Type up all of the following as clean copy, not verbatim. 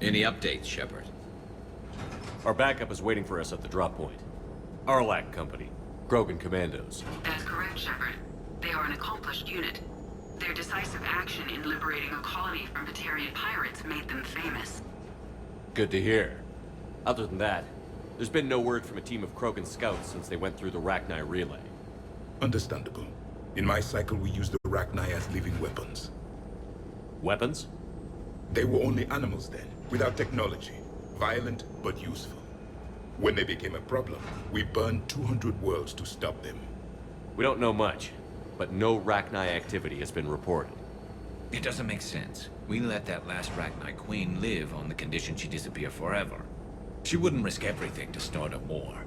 Any updates, Shepard? Our backup is waiting for us at the drop point. Arlac Company. Krogan Commandos. That's correct, Shepard. They are an accomplished unit. Their decisive action in liberating a colony from Batarian pirates made them famous. Good to hear. Other than that, there's been no word from a team of Krogan scouts since they went through the Rachni relay. Understandable. In my cycle, we used the Rachni as living weapons. Weapons? They were only animals then, without technology. Violent, but useful. When they became a problem, we burned 200 worlds to stop them. We don't know much, but no Rachni activity has been reported. It doesn't make sense. We let that last Rachni Queen live on the condition she disappear forever. She wouldn't risk everything to start a war.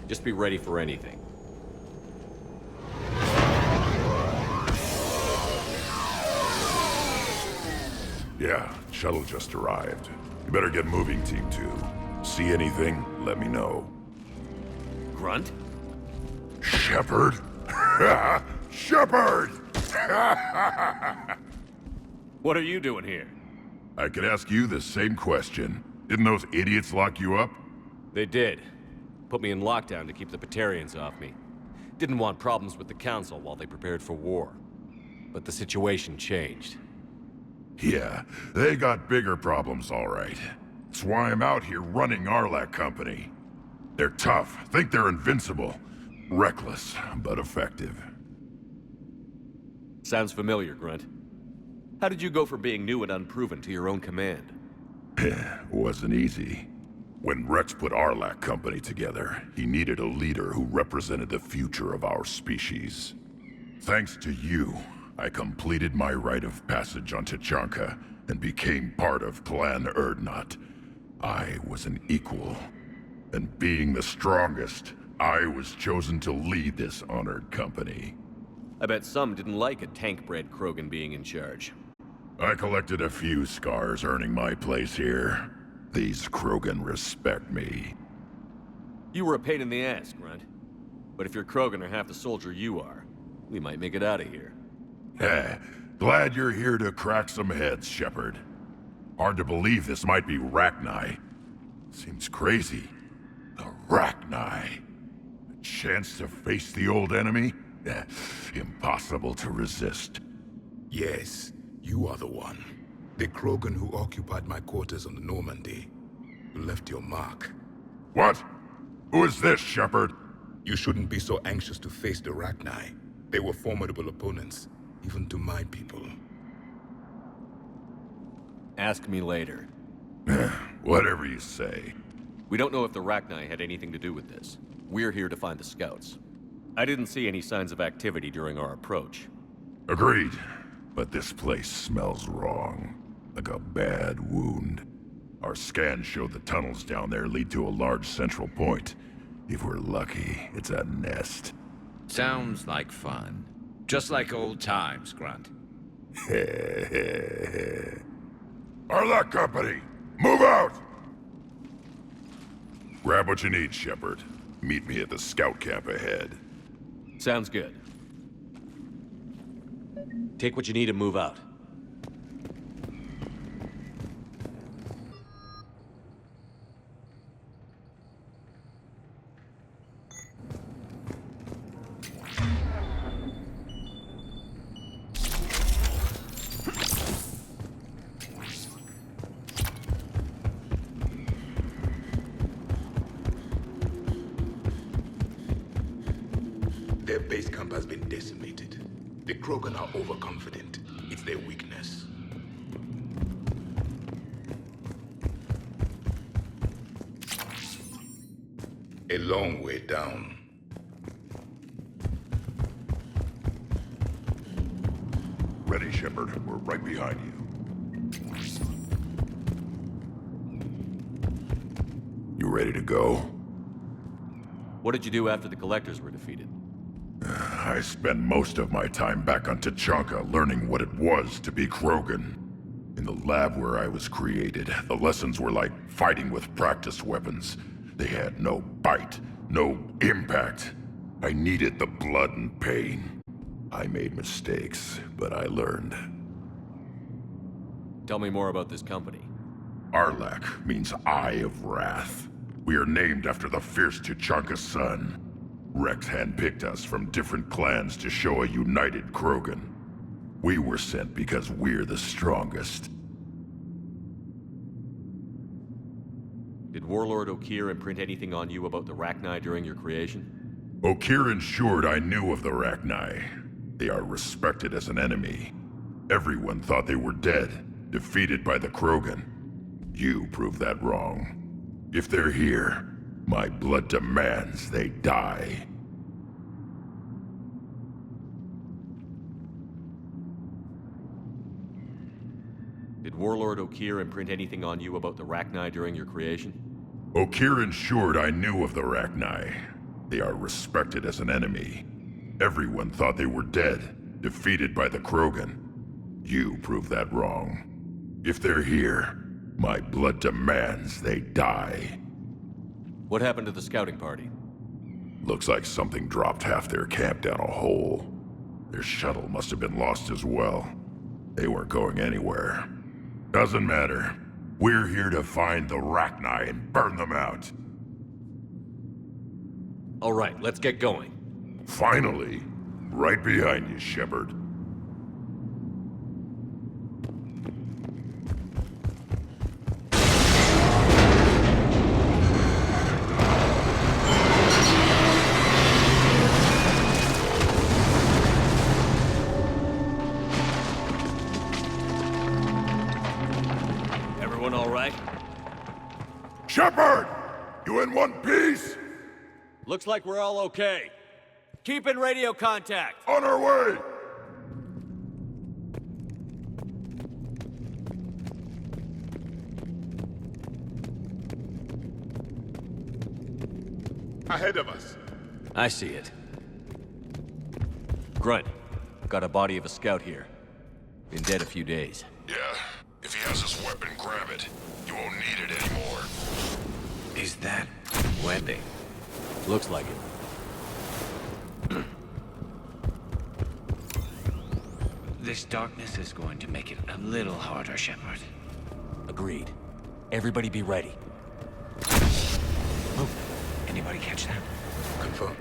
Just be ready for anything. Yeah, shuttle just arrived. You better get moving, Team 2. See anything, let me know. Grunt? Shepard? Shepard! What are you doing here? I could ask you the same question. Didn't those idiots lock you up? They did. Put me in lockdown to keep the Batarians off me. Didn't want problems with the Council while they prepared for war. But the situation changed. Yeah, they got bigger problems, all right. That's why I'm out here running Arlac Company. They're tough, think they're invincible. Reckless, but effective. Sounds familiar, Grunt. How did you go from being new and unproven to your own command? Wasn't easy. When Rex put Arlac Company together, he needed a leader who represented the future of our species. Thanks to you, I completed my rite of passage on Tachanka and became part of Clan Urdnot. I was an equal, and being the strongest, I was chosen to lead this honored company. I bet some didn't like a tank-bred Krogan being in charge. I collected a few scars earning my place here. These Krogan respect me. You were a pain in the ass, Grunt. But if your Krogan are half the soldier you are, we might make it out of here. Glad you're here to crack some heads, Shepard. Hard to believe this might be Rachni. Seems crazy. The Rachni. A chance to face the old enemy? Impossible to resist. Yes, you are the one. The Krogan who occupied my quarters on the Normandy. You left your mark. What? Who is this, Shepard? You shouldn't be so anxious to face the Rachni. They were formidable opponents, even to my people. Ask me later. Whatever you say. We don't know if the Rachni had anything to do with this. We're here to find the scouts. I didn't see any signs of activity during our approach. Agreed. But this place smells wrong. Like a bad wound. Our scans show the tunnels down there lead to a large central point. If we're lucky, it's a nest. Sounds like fun. Just like old times, Grunt. Arlac Company, move out! Grab what you need, Shepard. Meet me at the scout camp ahead. Sounds good. Take what you need and move out. Their base camp has been decimated. The Krogan are overconfident. It's their weakness. A long way down. Ready, Shepard. We're right behind you. You ready to go? What did you do after the Collectors were defeated? I spent most of my time back on Tachanka learning what it was to be Krogan. In the lab where I was created, the lessons were like fighting with practice weapons. They had no bite, no impact. I needed the blood and pain. I made mistakes, but I learned. Tell me more about this company. Arlac means Eye of Wrath. We are named after the fierce Tachanka sun. Rex handpicked us from different clans to show a united Krogan. We were sent because we're the strongest. Did Warlord Okeer imprint anything on you about the Rachni during your creation? Okeer ensured I knew of the Rachni. They are respected as an enemy. Everyone thought they were dead, defeated by the Krogan. You proved that wrong. If they're here, my blood demands they die. Did Warlord Okeer imprint anything on you about the Rachni during your creation? Okeer ensured I knew of the Rachni. They are respected as an enemy. Everyone thought they were dead, defeated by the Krogan. You proved that wrong. If they're here, my blood demands they die. What happened to the scouting party? Looks like something dropped half their camp down a hole. Their shuttle must have been lost as well. They weren't going anywhere. Doesn't matter. We're here to find the Rachni and burn them out. All right, let's get going. Finally. Right behind you, Shepard. Everyone all right? Shepard! You in one piece? Looks like we're all okay. Keep in radio contact. On our way! Ahead of us. I see it. Grunt, got a body of a scout here. Been dead a few days. Yeah. If he has his weapon, grab it. You won't need it anymore. Is that webbing? Looks like it. This darkness is going to make it a little harder, Shepard. Agreed. Everybody be ready. Move. Anybody catch that? Confirmed.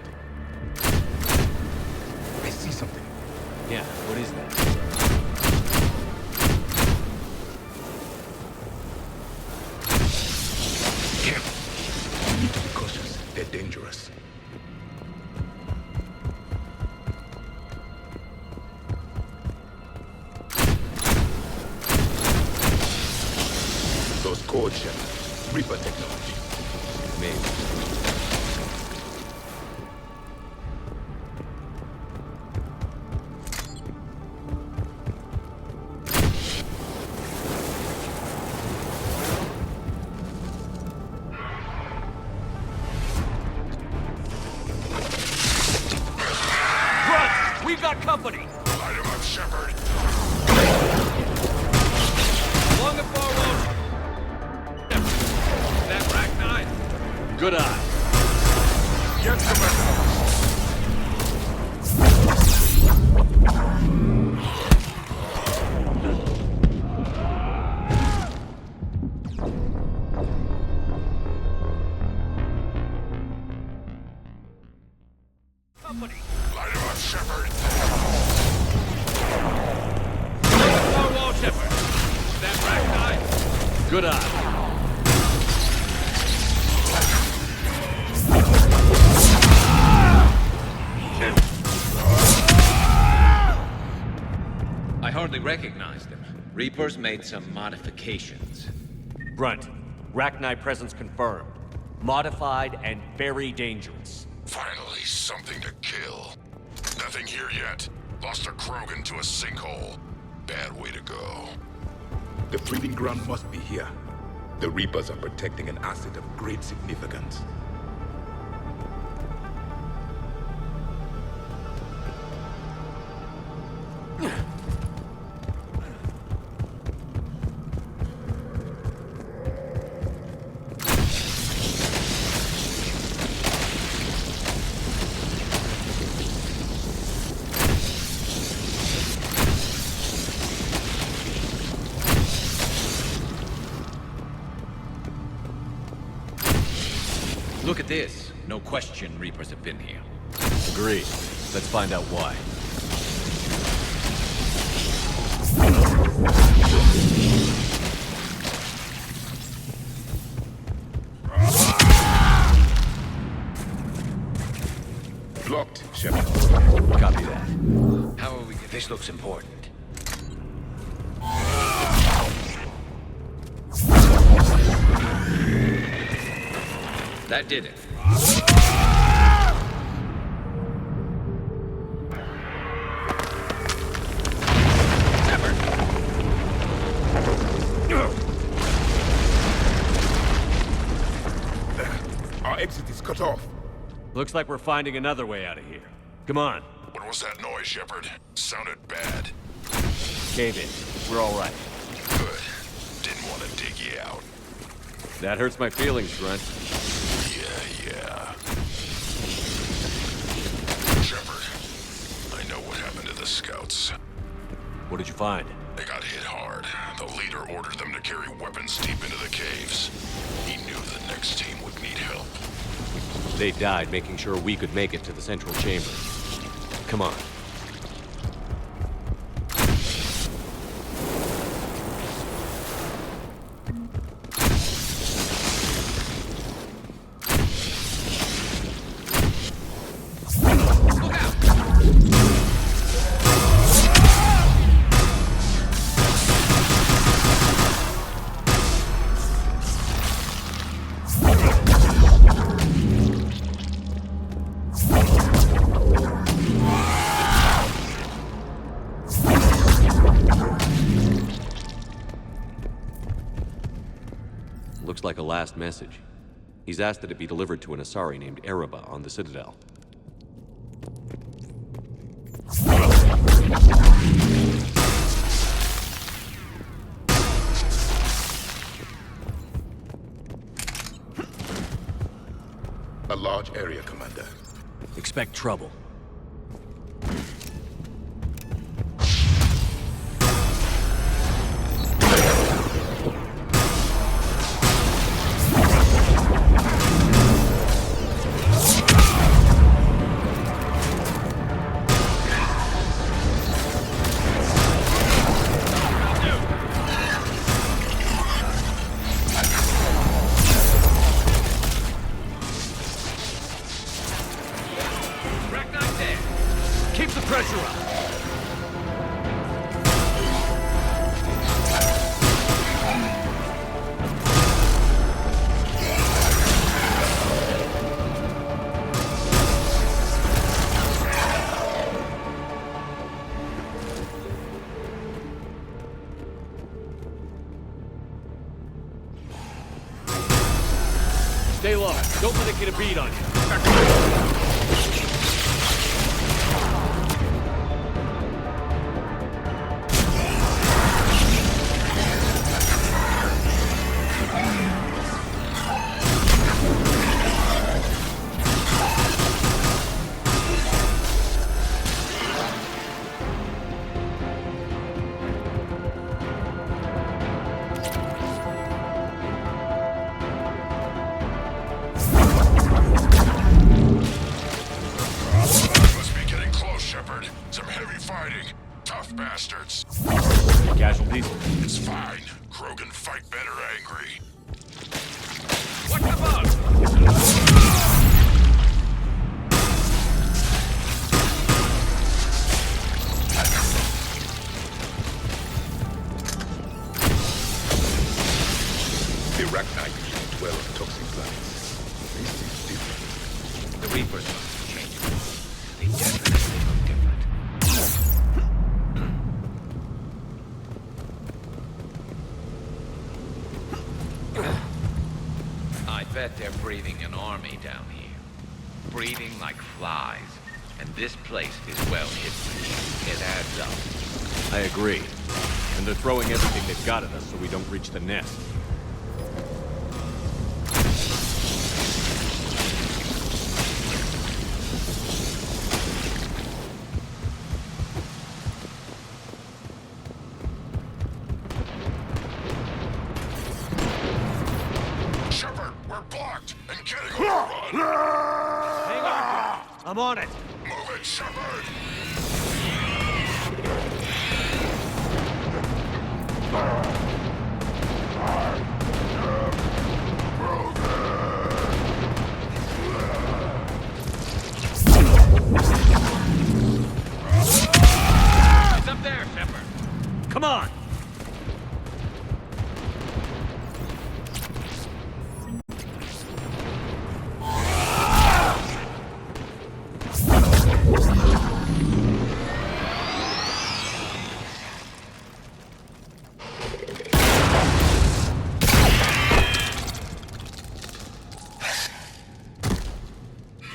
I see something. Yeah, what is that? We need to be cautious. They're dangerous. Those codes, Shepard. Reaper technology. Maybe. We've got company! Light him up, Shepard. Along the far wall! That Rachni? Good eye. Get the missile. Company! Light him up, Shepard. Along the far wall, Shepard. That Rachni? Good eye. I hardly recognized them. Reapers made some modifications. Brunt, Rachni presence confirmed. Modified and very dangerous. Finally, something to kill. Nothing here yet. Lost a Krogan to a sinkhole. Bad way to go. The breeding ground must be here. The Reapers are protecting an asset of great significance. Look at this. No question Reapers have been here. Agreed. Let's find out why. Blocked, Shepard. Copy that. How are we... This looks important. That did it. Shepard! Our exit is cut off. Looks like we're finding another way out of here. Come on. What was that noise, Shepard? Sounded bad. Cave in. We're all right. Good. Didn't want to dig you out. That hurts my feelings, Grunt. Yeah. Shepard, I know what happened to the scouts. What did you find? They got hit hard. The leader ordered them to carry weapons deep into the caves. He knew the next team would need help. They died making sure we could make it to the central chamber. Come on. Looks like a last message. He's asked that it be delivered to an Asari named Erebba on the Citadel. A large area, Commander. Expect trouble. Stay low. Don't let it get a bead on you. Must be getting close, Shepard. Some heavy fighting. Tough bastards. Casualties? It's fine. Krogan fight better angry. What about? The Arachnite usually dwell on toxic planets. This is different. The Reapers must have changed. They definitely look different. I bet they're breeding an army down here. Breeding like flies. And this place is well hidden. It adds up. I agree. And they're throwing everything they've got at us so we don't reach the nest. Shepard, we're blocked and getting overrun. Hang on! I'm on it! Move it, Shepard! It's up there, Shepard. Come on!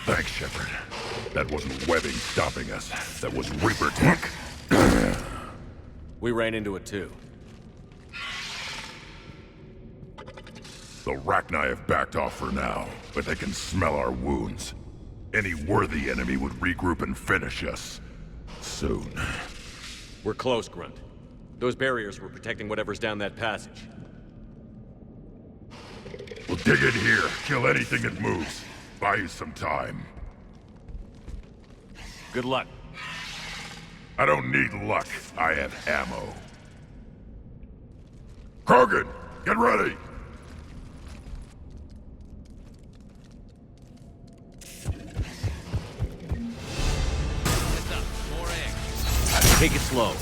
Thanks, Shepard. That wasn't webbing stopping us. That was Reaper tech. We ran into it too. The Rachni have backed off for now, but they can smell our wounds. Any worthy enemy would regroup and finish us. Soon. We're close, Grunt. Those barriers were protecting whatever's down that passage. We'll dig in here, kill anything that moves. Buy you some time. Good luck. I don't need luck. I have ammo. Krogan, get ready! Heads up. More eggs. Take it slow.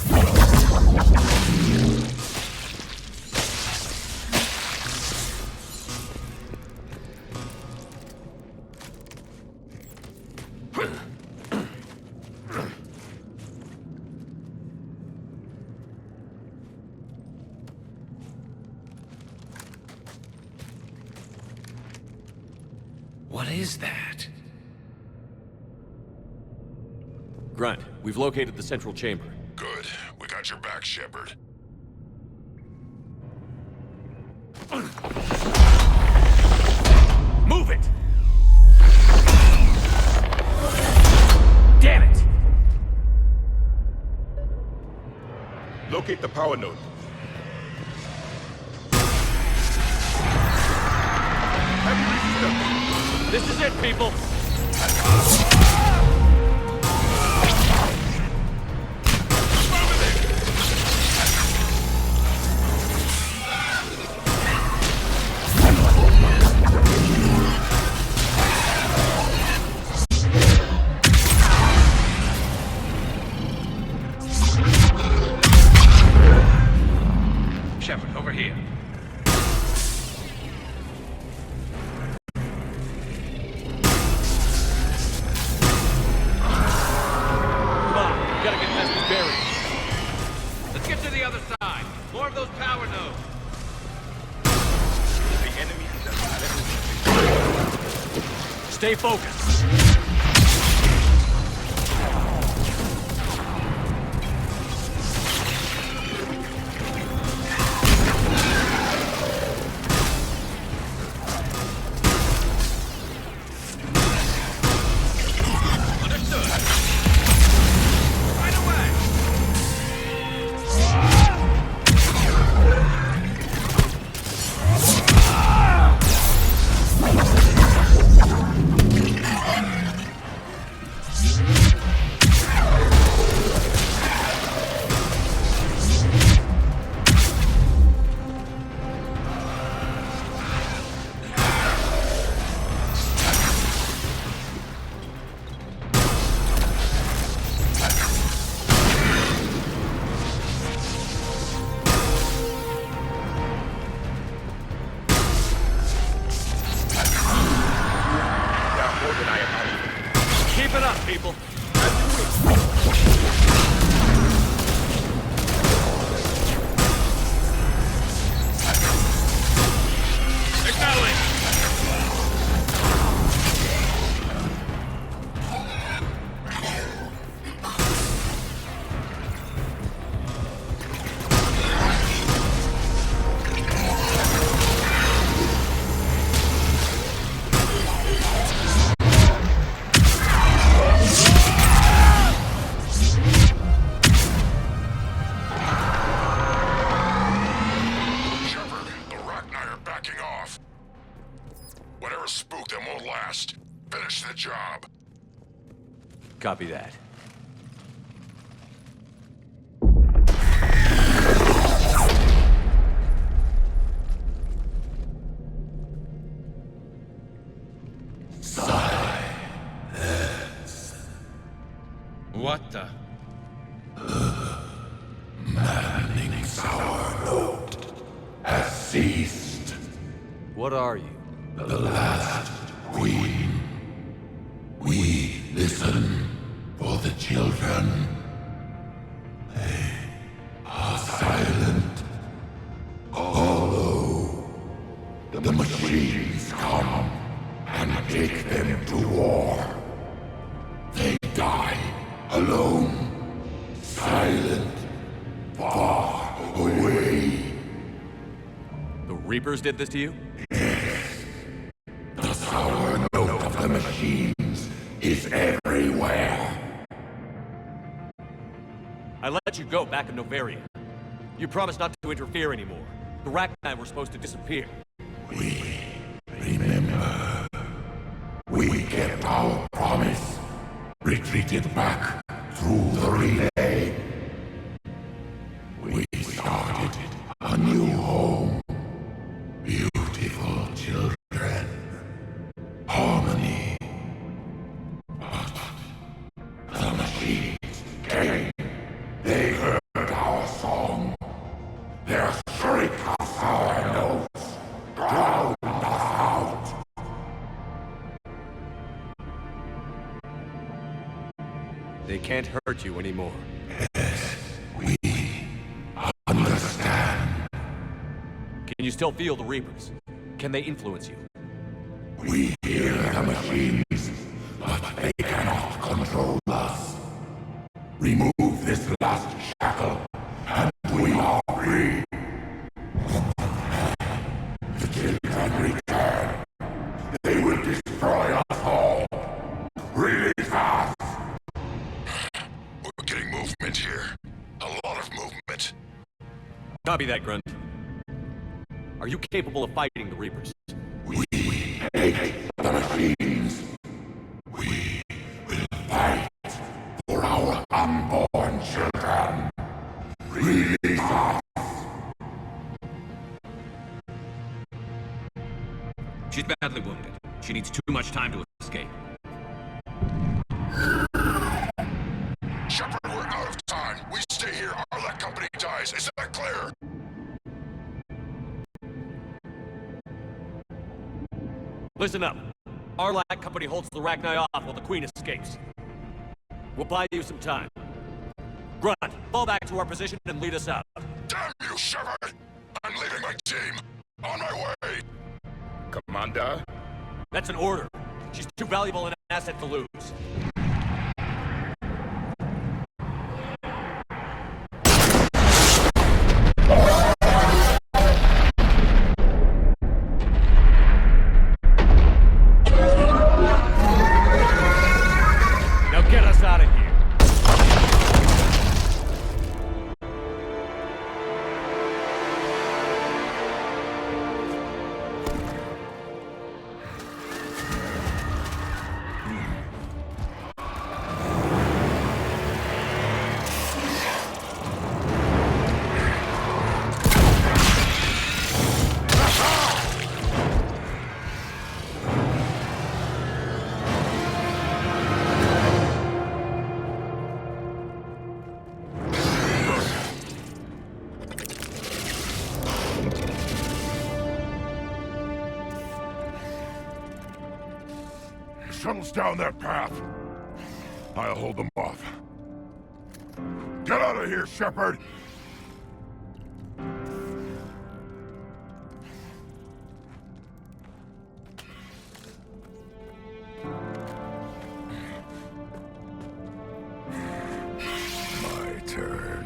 What is that? Grunt, we've located the central chamber. Good. We got your back, Shepard. Move it! Damn it! Locate the power node. Heavy resistance. This is it, people! Shepard, over here. Stay focused. Keep it up, people. Whatever spooked them won't last. Finish the job. Copy that. What the? Maddening sour note has ceased. What are you? The last queen. We listen for the children. They are silent. Although the machines come and take them to war, they die alone, silent, far away. The Reapers did this to you? The sour note of the machines is everywhere. I let you go back in Novaria. You promised not to interfere anymore. The Rachni were supposed to disappear. We remember. We kept our promise. Retreated back through the relay. We started a new home. Beautiful children. Harmony. But the machines came. They heard our song. Their shriek of sour notes drowned us out. They can't hurt you anymore. Yes, we understand. Can you still feel the Reapers? Can they influence you? We hear the machines, but they cannot control us. Remove this last shackle, and we are free. The children return. They will destroy us all. Release us! We're getting movement here. A lot of movement. Copy that, Grunt. Are you capable of fighting the Reapers? We hate the machines. We will fight for our unborn children. Release us! She's badly wounded. She needs too much time to escape. Shepard, we're out of time. We stay here, our Arlec company dies. Is that clear? Listen up. Arlec company holds the Rachni off while the Queen escapes. We'll buy you some time. Grunt, fall back to our position and lead us out. Damn you, Shepard! I'm leaving my team. On my way. Commander? That's an order. She's too valuable an asset to lose. Now get us out of here. Shuttles down that path. I'll hold them off. Get out of here, Shepard! My turn.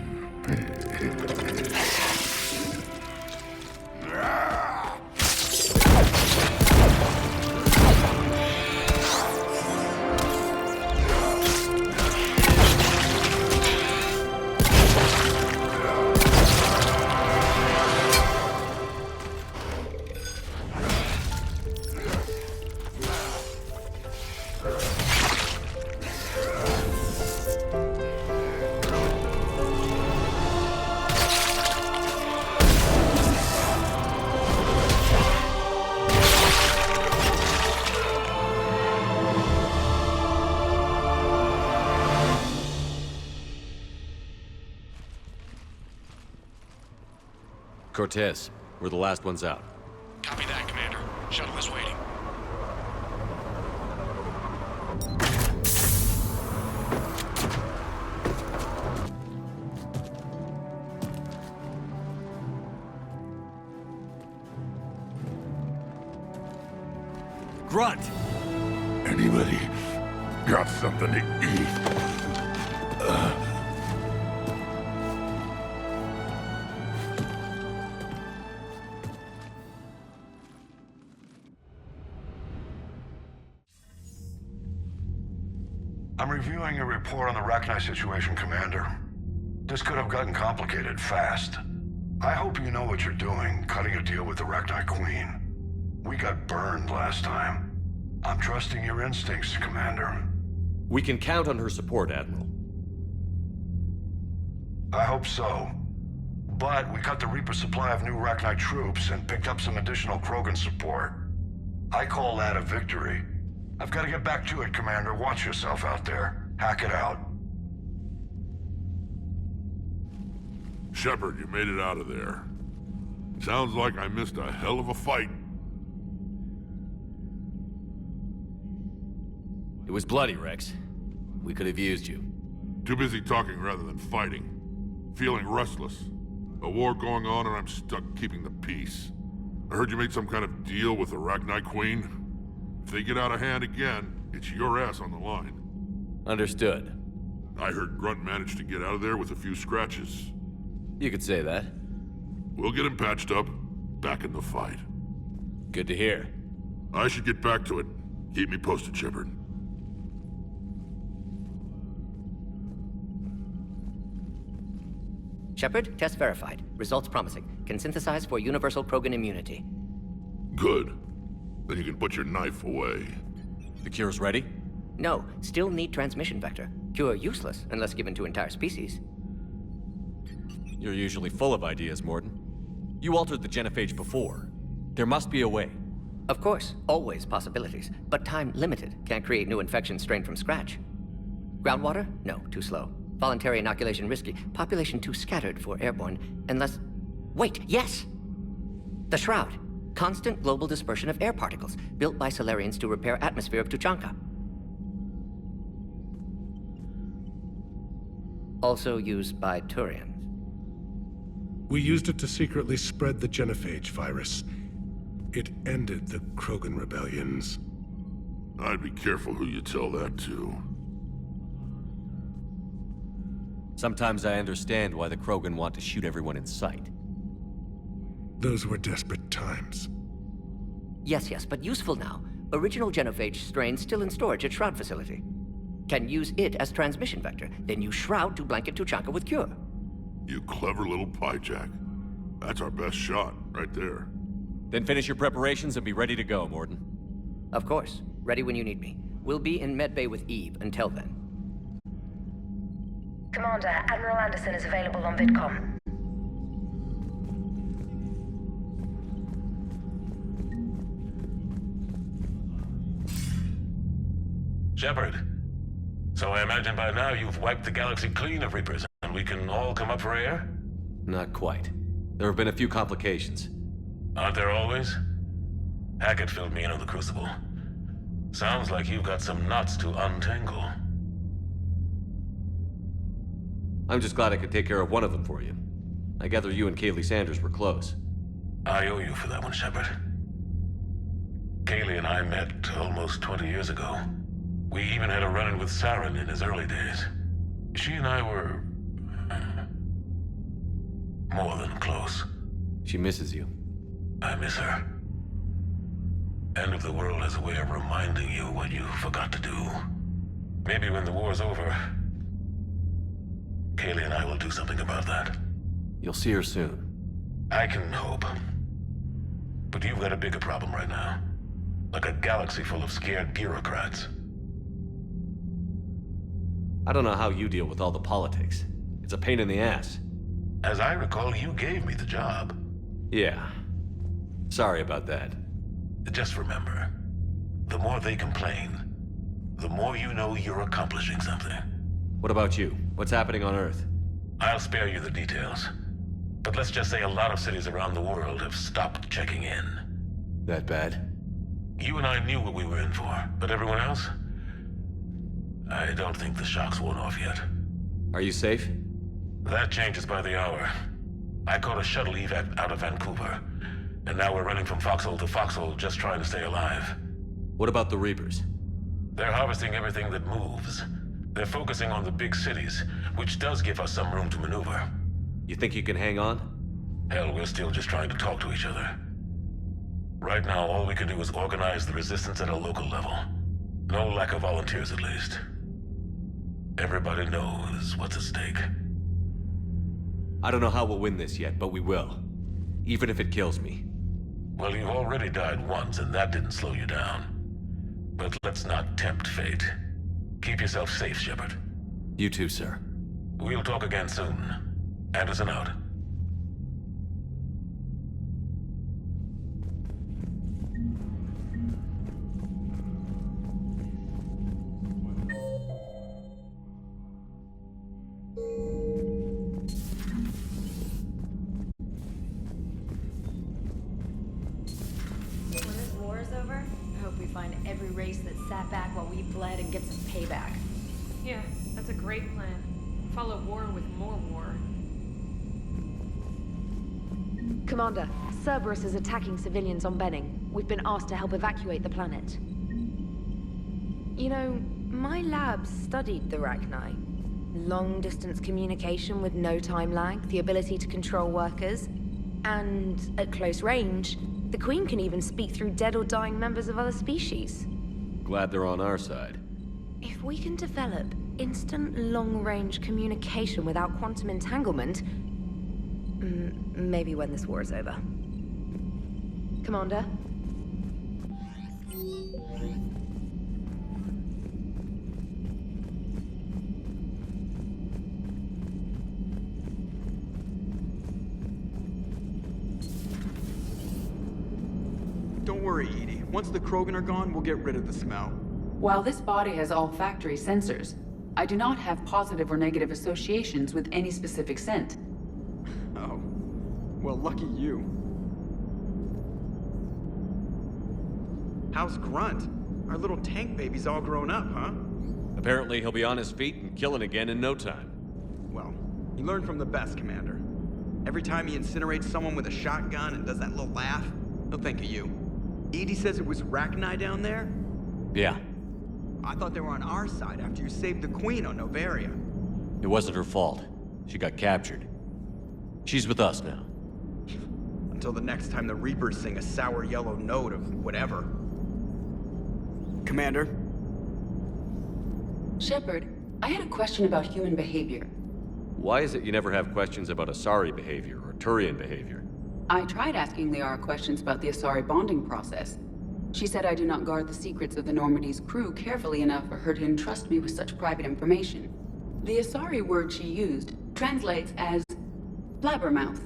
Cortez, we're the last ones out. Copy that, Commander. Shuttle is waiting. Grunt! Anybody got something to eat? I'm reviewing your report on the Rachni situation, Commander. This could have gotten complicated fast. I hope you know what you're doing, cutting a deal with the Rachni Queen. We got burned last time. I'm trusting your instincts, Commander. We can count on her support, Admiral. I hope so. But we cut the Reaper supply of new Rachni troops and picked up some additional Krogan support. I call that a victory. I've got to get back to it, Commander. Watch yourself out there. Hack it out. Shepard, you made it out of there. Sounds like I missed a hell of a fight. It was bloody, Rex. We could have used you. Too busy talking rather than fighting. Feeling restless. A war going on and I'm stuck keeping the peace. I heard you made some kind of deal with the Rachni Queen. If they get out of hand again, it's your ass on the line. Understood. I heard Grunt managed to get out of there with a few scratches. You could say that. We'll get him patched up, back in the fight. Good to hear. I should get back to it. Keep me posted, Shepard. Shepard, test verified. Results promising. Can synthesize for universal Krogan immunity. Good. Then you can put your knife away. The cure's ready? No, still need transmission vector. Cure useless unless given to entire species. You're usually full of ideas, Mordin. You altered the genophage before. There must be a way. Of course, always possibilities, but time limited. Can't create new infection strain from scratch. Groundwater? No, too slow. Voluntary inoculation risky. Population too scattered for airborne, unless... Wait, yes! The Shroud. Constant global dispersion of air particles, built by Solarians to repair atmosphere of Tuchanka. Also used by Turians. We used it to secretly spread the genophage virus. It ended the Krogan rebellions. I'd be careful who you tell that to. Sometimes I understand why the Krogan want to shoot everyone in sight. Those were desperate times. Yes, but useful now. Original genophage strain still in storage at Shroud facility. Can use it as transmission vector, then use Shroud to blanket Tuchanka with cure. You clever little pyjack. That's our best shot, right there. Then finish your preparations and be ready to go, Morden. Of course. Ready when you need me. We'll be in medbay with Eve until then. Commander, Admiral Anderson is available on VidCom. Shepard. So I imagine by now you've wiped the galaxy clean of Reapers, and we can all come up for air? Not quite. There have been a few complications. Aren't there always? Hackett filled me in on the Crucible. Sounds like you've got some knots to untangle. I'm just glad I could take care of one of them for you. I gather you and Kaylee Sanders were close. I owe you for that one, Shepard. Kaylee and I met almost 20 years ago. We even had a run-in with Saren in his early days. She and I were... more than close. She misses you. I miss her. End of the world has a way of reminding you what you forgot to do. Maybe when the war's over, Kaylee and I will do something about that. You'll see her soon. I can hope. But you've got a bigger problem right now. Like a galaxy full of scared bureaucrats. I don't know how you deal with all the politics. It's a pain in the ass. As I recall, you gave me the job. Yeah. Sorry about that. Just remember, the more they complain, the more you know you're accomplishing something. What about you? What's happening on Earth? I'll spare you the details. But let's just say a lot of cities around the world have stopped checking in. That bad? You and I knew what we were in for, but everyone else? I don't think the shock's worn off yet. Are you safe? That changes by the hour. I caught a shuttle evac out of Vancouver, and now we're running from foxhole to foxhole just trying to stay alive. What about the Reapers? They're harvesting everything that moves. They're focusing on the big cities, which does give us some room to maneuver. You think you can hang on? Hell, we're still just trying to talk to each other. Right now, all we can do is organize the resistance at a local level. No lack of volunteers, at least. Everybody knows what's at stake. I don't know how we'll win this yet, but we will. Even if it kills me. Well, you've already died once, and that didn't slow you down. But let's not tempt fate. Keep yourself safe, Shepard. You too, sir. We'll talk again soon. Anderson out. When this war is over, I hope we find every race that sat back while we bled and get some payback. Yeah, that's a great plan. Follow war with more war. Commander, Cerberus is attacking civilians on Benning. We've been asked to help evacuate the planet. You know, my lab studied the Rachni. Long-distance communication with no time lag, the ability to control workers, and at close range, the Queen can even speak through dead or dying members of other species. Glad they're on our side. If we can develop instant long-range communication without quantum entanglement, maybe when this war is over. Commander? Don't worry, Edie. Once the Krogan are gone, we'll get rid of the smell. While this body has all factory sensors, I do not have positive or negative associations with any specific scent. Oh. Well, lucky you. How's Grunt? Our little tank baby's all grown up, huh? Apparently he'll be on his feet and killing again in no time. Well, you learn from the best, Commander. Every time he incinerates someone with a shotgun and does that little laugh, he'll think of you. Edie says it was Rachni down there? Yeah. I thought they were on our side after you saved the Queen on Noveria. It wasn't her fault. She got captured. She's with us now. Until the next time the Reapers sing a sour yellow note of whatever. Commander? Shepard, I had a question about human behavior. Why is it you never have questions about Asari behavior or Turian behavior? I tried asking Liara questions about the Asari bonding process. She said I do not guard the secrets of the Normandy's crew carefully enough for her to entrust me with such private information. The Asari word she used translates as blabbermouth.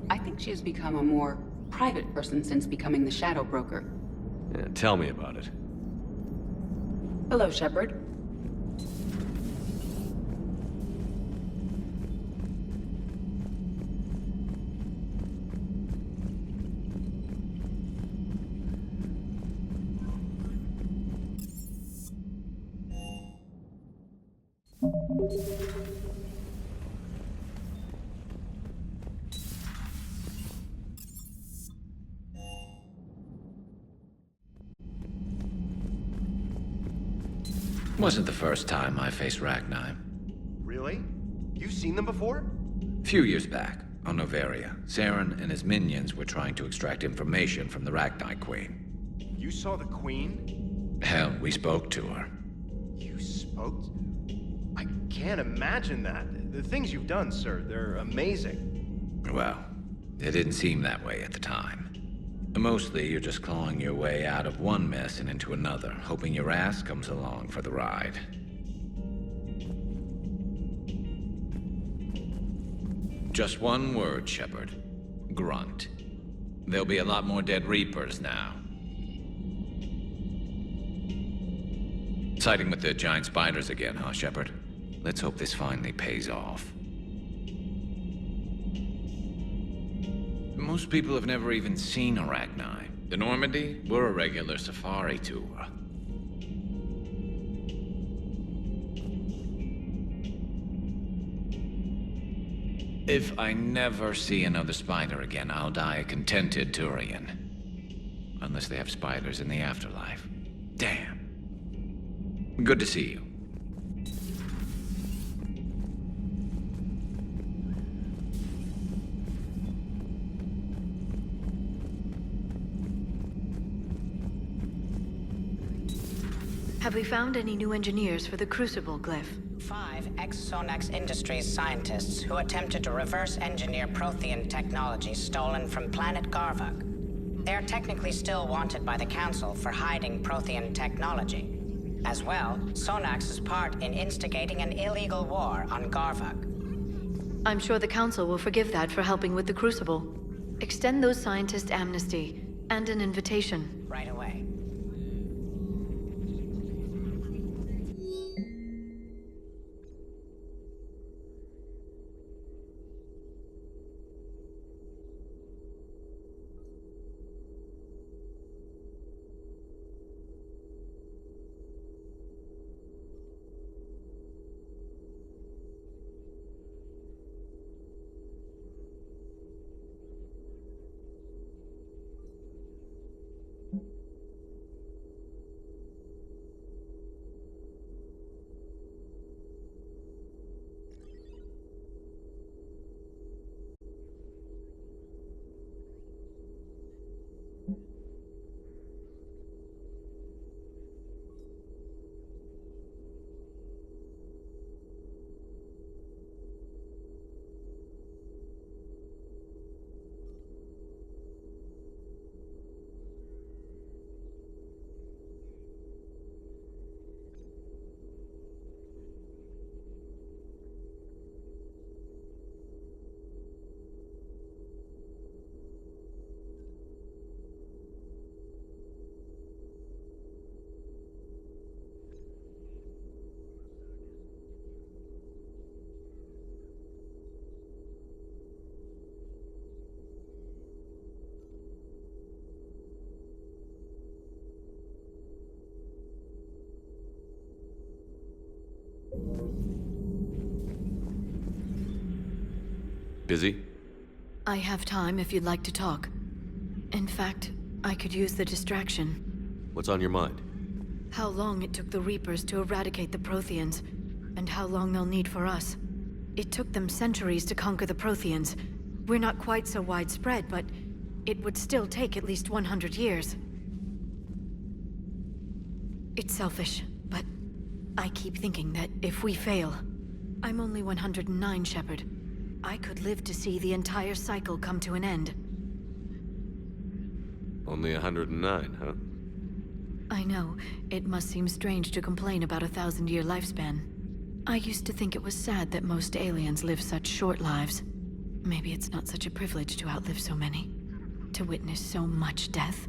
I think she has become a more private person since becoming the Shadow Broker. Yeah, tell me about it. Hello, Shepard. Wasn't the first time I faced Rachni. Really? You've seen them before? A few years back, on Noveria, Saren and his minions were trying to extract information from the Rachni Queen. You saw the Queen? Hell, we spoke to her. You spoke? I can't imagine that. The things you've done, sir, they're amazing. Well, it didn't seem that way at the time. Mostly, you're just clawing your way out of one mess and into another, hoping your ass comes along for the ride. Just one word, Shepard. Grunt. There'll be a lot more dead Reapers now. Siding with the giant spiders again, huh, Shepard? Let's hope this finally pays off. Most people have never even seen Arachni. The Normandy, we're a regular safari tour. If I never see another spider again, I'll die a contented Turian. Unless they have spiders in the afterlife. Damn. Good to see you. Have we found any new engineers for the Crucible glyph? 5 ex-Sonax Industries scientists who attempted to reverse engineer Prothean technology stolen from planet Garvug. They are technically still wanted by the Council for hiding Prothean technology. As well, Sonax's part in instigating an illegal war on Garvug. I'm sure the Council will forgive that for helping with the Crucible. Extend those scientists amnesty and an invitation. Right away. Busy? I have time if you'd like to talk. In fact, I could use the distraction. What's on your mind? How long it took the Reapers to eradicate the Protheans, and how long they'll need for us. It took them centuries to conquer the Protheans. We're not quite so widespread, but it would still take at least 100 years. It's selfish, but I keep thinking that if we fail... I'm only 109, Shepard. I could live to see the entire cycle come to an end. Only 109, huh? I know. It must seem strange to complain about a 1,000-year lifespan. I used to think it was sad that most aliens live such short lives. Maybe it's not such a privilege to outlive so many. To witness so much death.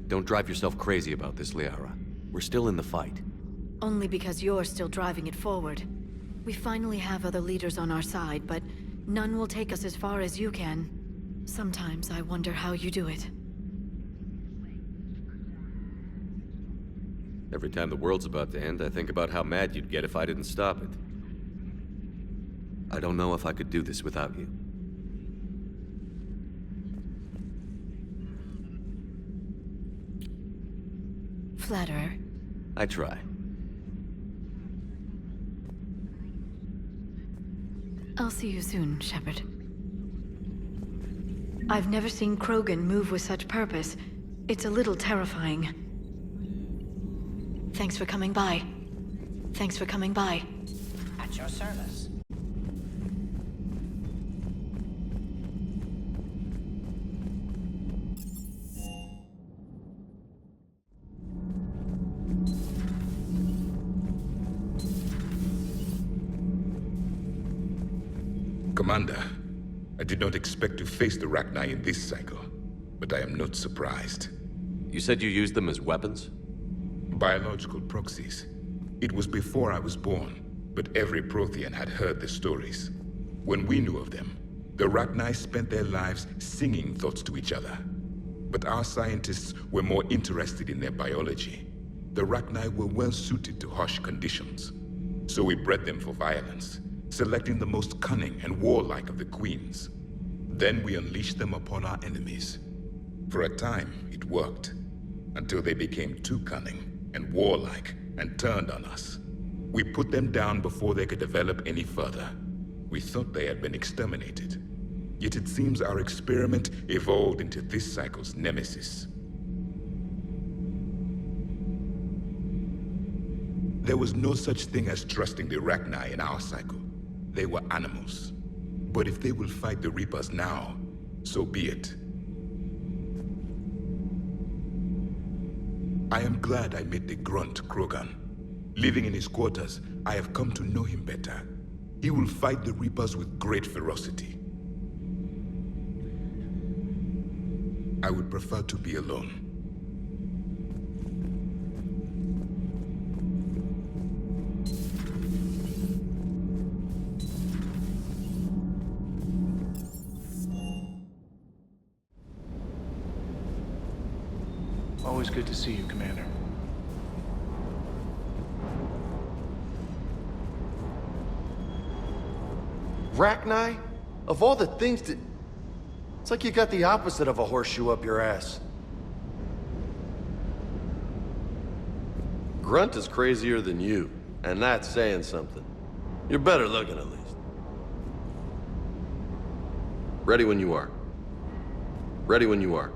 Don't drive yourself crazy about this, Liara. We're still in the fight. Only because you're still driving it forward. We finally have other leaders on our side, but none will take us as far as you can. Sometimes I wonder how you do it. Every time the world's about to end, I think about how mad you'd get if I didn't stop it. I don't know if I could do this without you. Flatterer. I try. I'll see you soon, Shepard. I've never seen Krogan move with such purpose. It's a little terrifying. Thanks for coming by. Thanks for coming by. At your service. Commander, I did not expect to face the Rachni in this cycle, but I am not surprised. You said you used them as weapons? Biological proxies. It was before I was born, but every Prothean had heard the stories. When we knew of them, the Rachni spent their lives singing thoughts to each other. But our scientists were more interested in their biology. The Rachni were well suited to harsh conditions. So we bred them for violence, selecting the most cunning and warlike of the queens. Then we unleashed them upon our enemies. For a time, it worked, until they became too cunning and warlike and turned on us. We put them down before they could develop any further. We thought they had been exterminated. Yet it seems our experiment evolved into this cycle's nemesis. There was no such thing as trusting the Rachni in our cycle. They were animals. But if they will fight the Reapers now, so be it. I am glad I met the grunt Krogan. Living in his quarters, I have come to know him better. He will fight the Reapers with great ferocity. I would prefer to be alone. Always good to see you, Commander. Rachni? Of all the things that... It's like you got the opposite of a horseshoe up your ass. Grunt is crazier than you, and that's saying something. You're better looking, at least. Ready when you are. Ready when you are.